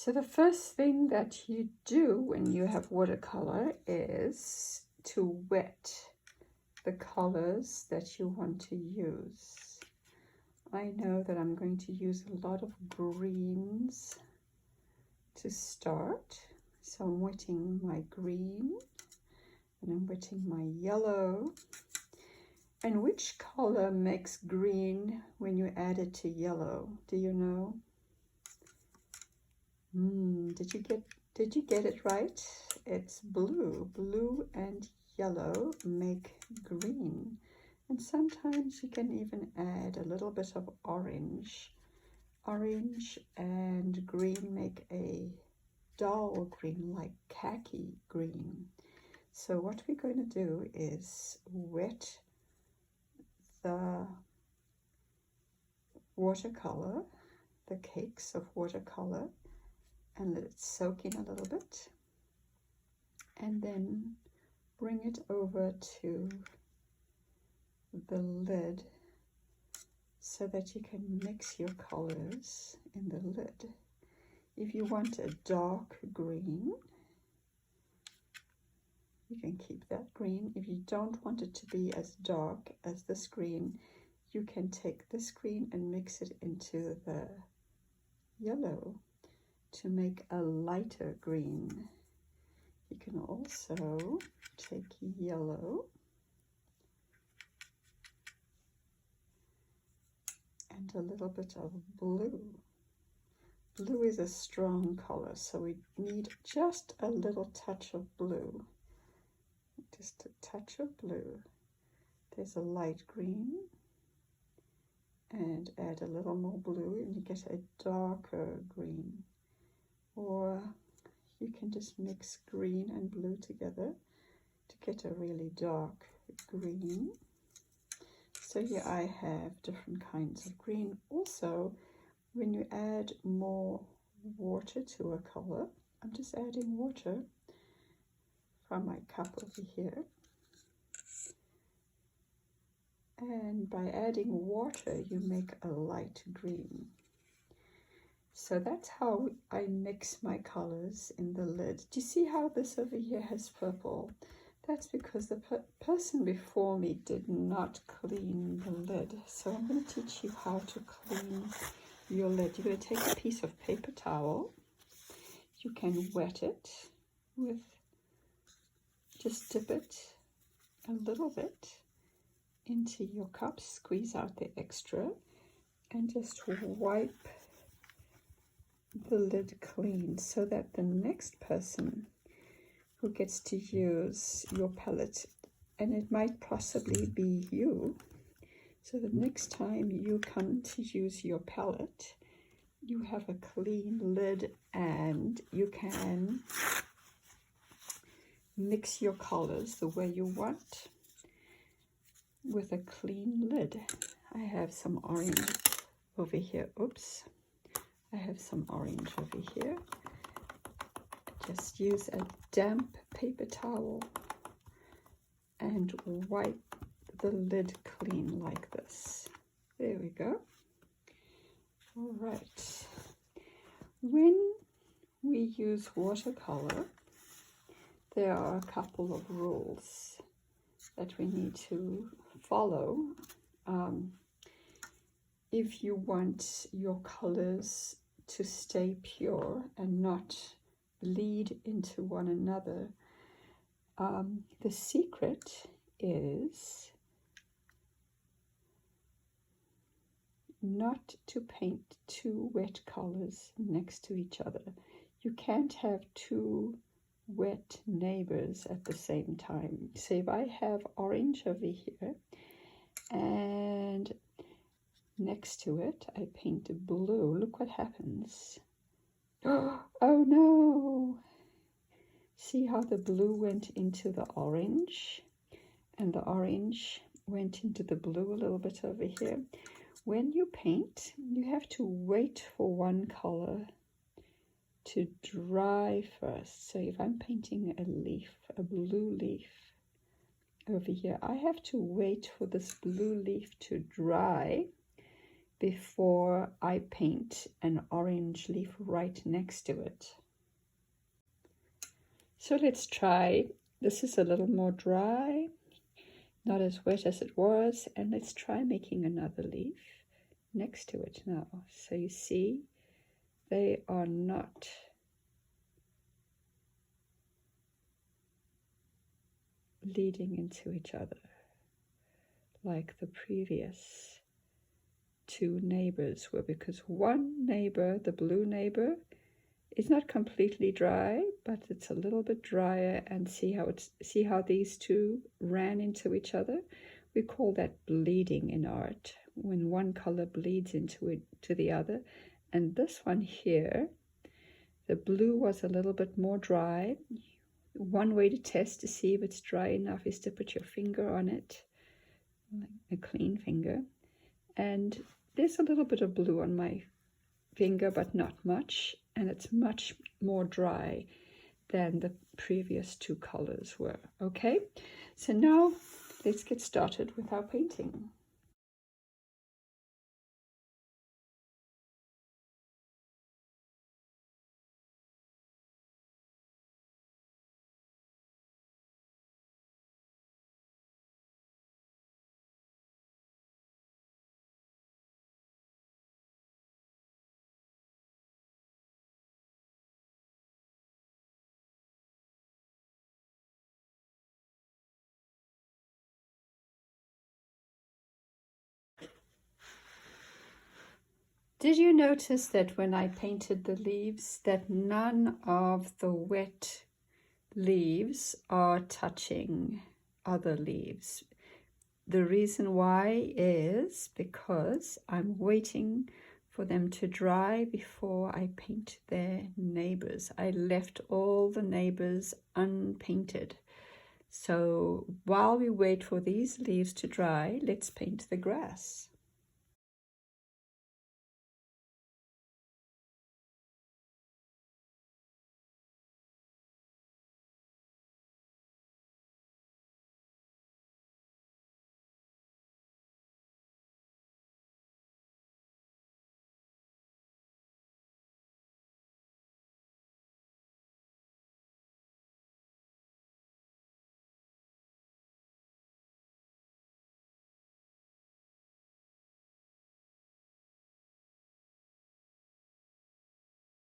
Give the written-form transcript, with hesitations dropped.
So the first thing that you do when you have watercolor is to wet the colors that you want to use. I know that I'm going to use a lot of greens to start. So I'm wetting my green and I'm wetting my yellow. And which color makes green when you add it to yellow? Do you know? Did you get it right? It's blue. Blue and yellow make green. And sometimes you can even add a little bit of orange. Orange and green make a dull green, like khaki green. So what we're going to do is wet the watercolor, the cakes of watercolor, and let it soak in a little bit, and then bring it over to the lid so that you can mix your colors in the lid. If you want a dark green, you can keep that green. If you don't want it to be as dark as this green, you can take this green and mix it into the yellow to make a lighter green. You can also take yellow and a little bit of blue. Blue is a strong color, so we need just a little touch of blue. Just a touch of blue. There's a light green, and add a little more blue and you get a darker green. Or you can just mix green and blue together to get a really dark green. So here I have different kinds of green. Also, when you add more water to a color, I'm just adding water from my cup over here. And by adding water, you make a light green. So that's how I mix my colors in the lid. Do you see how this over here has purple? That's because the person before me did not clean the lid. So I'm going to teach you how to clean your lid. You're going to take a piece of paper towel. You can wet it with, just dip it a little bit into your cup, squeeze out the extra, and just wipe the lid clean so that the next person who gets to use your palette, and it might possibly be you, so the next time you come to use your palette, you have a clean lid and you can mix your colors the way you want with a clean lid. I have some orange over here. Oops. I have some orange over here. Just use a damp paper towel and wipe the lid clean like this. There we go. All right. When we use watercolor, there are a couple of rules that we need to follow. If you want your colors to stay pure and not bleed into one another, the secret is not to paint two wet colors next to each other. You can't have two wet neighbors at the same time. So if I have orange over here and next to it I paint blue, look what happens. Oh no! See how the blue went into the orange and the orange went into the blue a little bit over here. When you paint, you have to wait for one color to dry first. So if I'm painting a leaf, a blue leaf over here, I have to wait for this blue leaf to dry before I paint an orange leaf right next to it. So let's try. This is a little more dry, not as wet as it was, and let's try making another leaf next to it now. So you see, they are not leading into each other like the previous two neighbors were, because one neighbor, the blue neighbor, is not completely dry, but it's a little bit drier, and see how these two ran into each other. We call that bleeding in art, when one color bleeds into the other. And this one here, the blue was a little bit more dry. One way to test to see if it's dry enough is to put your finger on it, a clean finger, and there's a little bit of blue on my finger, but not much, and it's much more dry than the previous two colors were. Okay, so now let's get started with our painting. Did you notice that when I painted the leaves, that none of the wet leaves are touching other leaves? The reason why is because I'm waiting for them to dry before I paint their neighbors. I left all the neighbors unpainted. So while we wait for these leaves to dry, let's paint the grass.